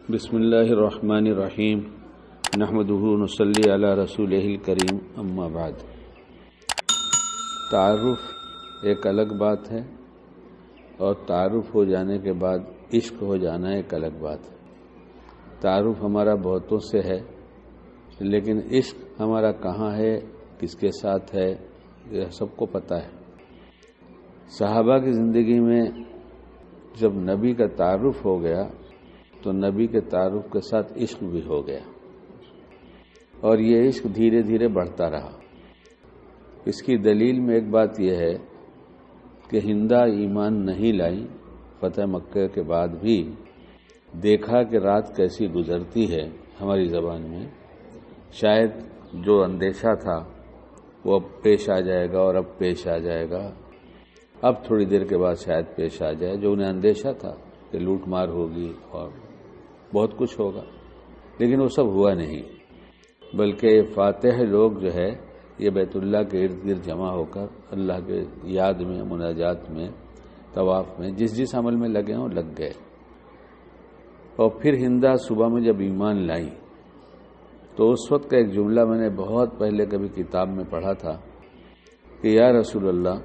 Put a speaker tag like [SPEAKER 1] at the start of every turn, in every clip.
[SPEAKER 1] بسم اللہ الرحمن الرحیم نحمدہ ونصلی علی رسولہ الکریم اما بعد۔ تعارف ایک الگ بات ہے اور تعارف ہو جانے کے بعد عشق ہو جانا ایک الگ بات ہے۔ تعارف ہمارا بہتوں سے ہے، لیکن عشق ہمارا کہاں ہے، کس کے ساتھ ہے، یہ سب کو پتہ ہے۔ صحابہ کی زندگی میں جب نبی کا تعارف ہو گیا تو نبی کے تعارف کے ساتھ عشق بھی ہو گیا، اور یہ عشق دھیرے دھیرے بڑھتا رہا۔ اس کی دلیل میں ایک بات یہ ہے کہ ہندہ ایمان نہیں لائی، فتح مکہ کے بعد بھی دیکھا کہ رات کیسی گزرتی ہے ہماری زبان میں۔ شاید جو اندیشہ تھا وہ اب پیش آ جائے گا، اور اب پیش آ جائے گا، اب تھوڑی دیر کے بعد شاید پیش آ جائے۔ جو انہیں اندیشہ تھا کہ لوٹ مار ہوگی اور بہت کچھ ہوگا، لیکن وہ سب ہوا نہیں، بلکہ فاتح لوگ جو ہے یہ بیت اللہ کے ارد گرد جمع ہو کر اللہ کے یاد میں، مناجات میں، طواف میں، جس عمل میں لگے ہوں لگ گئے۔ اور پھر ہندہ صبح میں جب ایمان لائی تو اس وقت کا ایک جملہ میں نے بہت پہلے کبھی کتاب میں پڑھا تھا کہ یا رسول اللہ،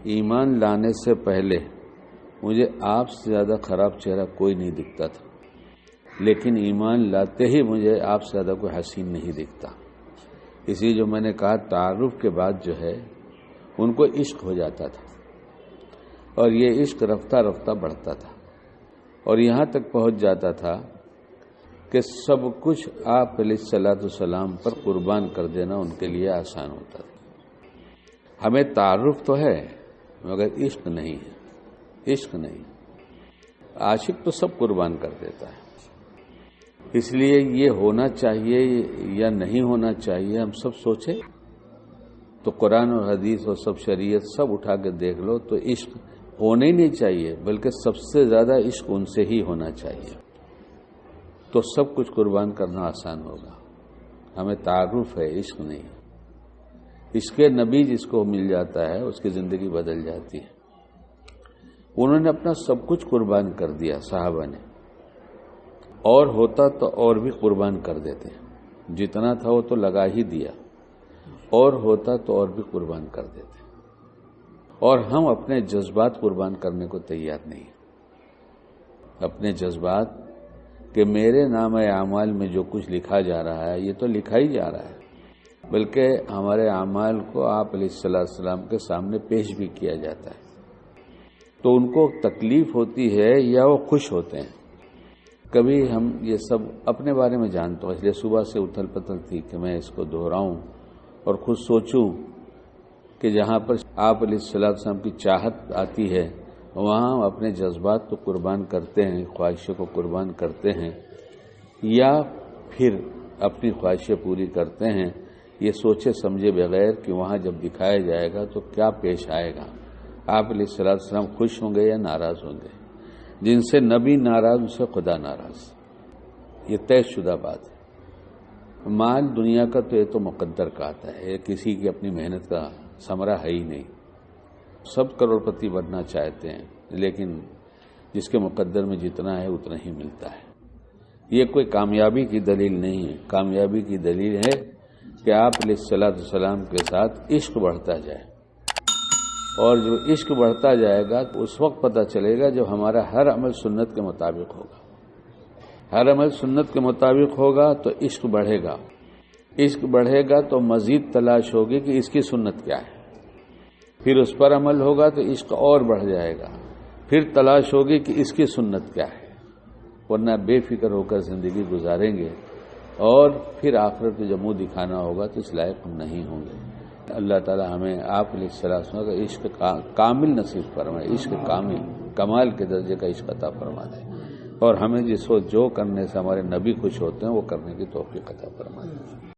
[SPEAKER 1] ایمان لانے سے پہلے مجھے آپ سے زیادہ خراب چہرہ کوئی نہیں دکھتا تھا، لیکن ایمان لاتے ہی مجھے آپ سے زیادہ کوئی حسین نہیں دکھتا۔ اسی جو میں نے کہا تعارف کے بعد جو ہے ان کو عشق ہو جاتا تھا، اور یہ عشق رفتہ رفتہ بڑھتا تھا، اور یہاں تک پہنچ جاتا تھا کہ سب کچھ آپ علیہ الصلوۃ والسلام پر قربان کر دینا ان کے لیے آسان ہوتا تھا۔ ہمیں تعارف تو ہے مگر عشق نہیں ہے، عشق نہیں۔ عاشق تو سب قربان کر دیتا ہے۔ اس لیے یہ ہونا چاہیے یا نہیں ہونا چاہیے ہم سب سوچیں تو قرآن اور حدیث اور سب شریعت سب اٹھا کے دیکھ لو تو عشق ہونا ہی نہیں چاہیے، بلکہ سب سے زیادہ عشق ان سے ہی ہونا چاہیے، تو سب کچھ قربان کرنا آسان ہوگا۔ ہمیں تعارف ہے، عشق نہیں۔ عشق نبی جس کو مل جاتا ہے اس کی زندگی بدل جاتی ہے۔ انہوں نے اپنا سب کچھ قربان کر دیا صحابہ نے، اور ہوتا تو اور بھی قربان کر دیتے، جتنا تھا وہ تو لگا ہی دیا، اور ہوتا تو اور بھی قربان کر دیتے، اور ہم اپنے جذبات قربان کرنے کو تیار نہیں۔ اپنے جذبات کہ میرے نام اعمال میں جو کچھ لکھا جا رہا ہے یہ تو لکھا ہی جا رہا ہے، بلکہ ہمارے اعمال کو آپ علیہ السلام کے سامنے پیش بھی کیا جاتا ہے، تو ان کو تکلیف ہوتی ہے یا وہ خوش ہوتے ہیں۔ کبھی ہم یہ سب اپنے بارے میں جانتے ہیں، اس لیے صبح سے اتھل پتھل تھی کہ میں اس کو دہراؤں اور خود سوچوں کہ جہاں پر آپ علیہ السلام کی چاہت آتی ہے وہاں ہم اپنے جذبات کو قربان کرتے ہیں، خواہشوں کو قربان کرتے ہیں، یا پھر اپنی خواہشیں پوری کرتے ہیں یہ سوچے سمجھے بغیر کہ وہاں جب دکھایا جائے گا تو کیا پیش آئے گا، آپ علیہ السلام خوش ہوں گے یا ناراض ہوں گے۔ جن سے نبی ناراض ان سے خدا ناراض، یہ طے شدہ بات ہے۔ مال دنیا کا تو یہ تو مقدر کا آتا ہے، یہ کسی کی اپنی محنت کا ثمرہ ہے ہی نہیں۔ سب کروڑ پتی بننا چاہتے ہیں، لیکن جس کے مقدر میں جتنا ہے اتنا ہی ملتا ہے۔ یہ کوئی کامیابی کی دلیل نہیں ہے۔ کامیابی کی دلیل ہے کہ آپ علیہ السلام کے ساتھ عشق بڑھتا جائے، اور جو عشق بڑھتا جائے گا تو اس وقت پتہ چلے گا جب ہمارا ہر عمل سنت کے مطابق ہوگا۔ ہر عمل سنت کے مطابق ہوگا تو عشق بڑھے گا، عشق بڑھے گا تو مزید تلاش ہوگی کہ اس کی سنت کیا ہے، پھر اس پر عمل ہوگا تو عشق اور بڑھ جائے گا، پھر تلاش ہوگی کہ اس کی سنت کیا ہے، ورنہ بے فکر ہو کر زندگی گزاریں گے اور پھر آخرت میں جب منہ دکھانا ہوگا تو اس لائق ہم نہیں ہوں گے۔ اللہ تعالی ہمیں آپ علیہ السلام کا عشق کامل نصیب فرمائے، عشق کامل، کمال کے درجے کا عشق عطا فرما دے، اور ہمیں جو کرنے سے ہمارے نبی خوش ہوتے ہیں وہ کرنے کی توفیق عطا فرما دے۔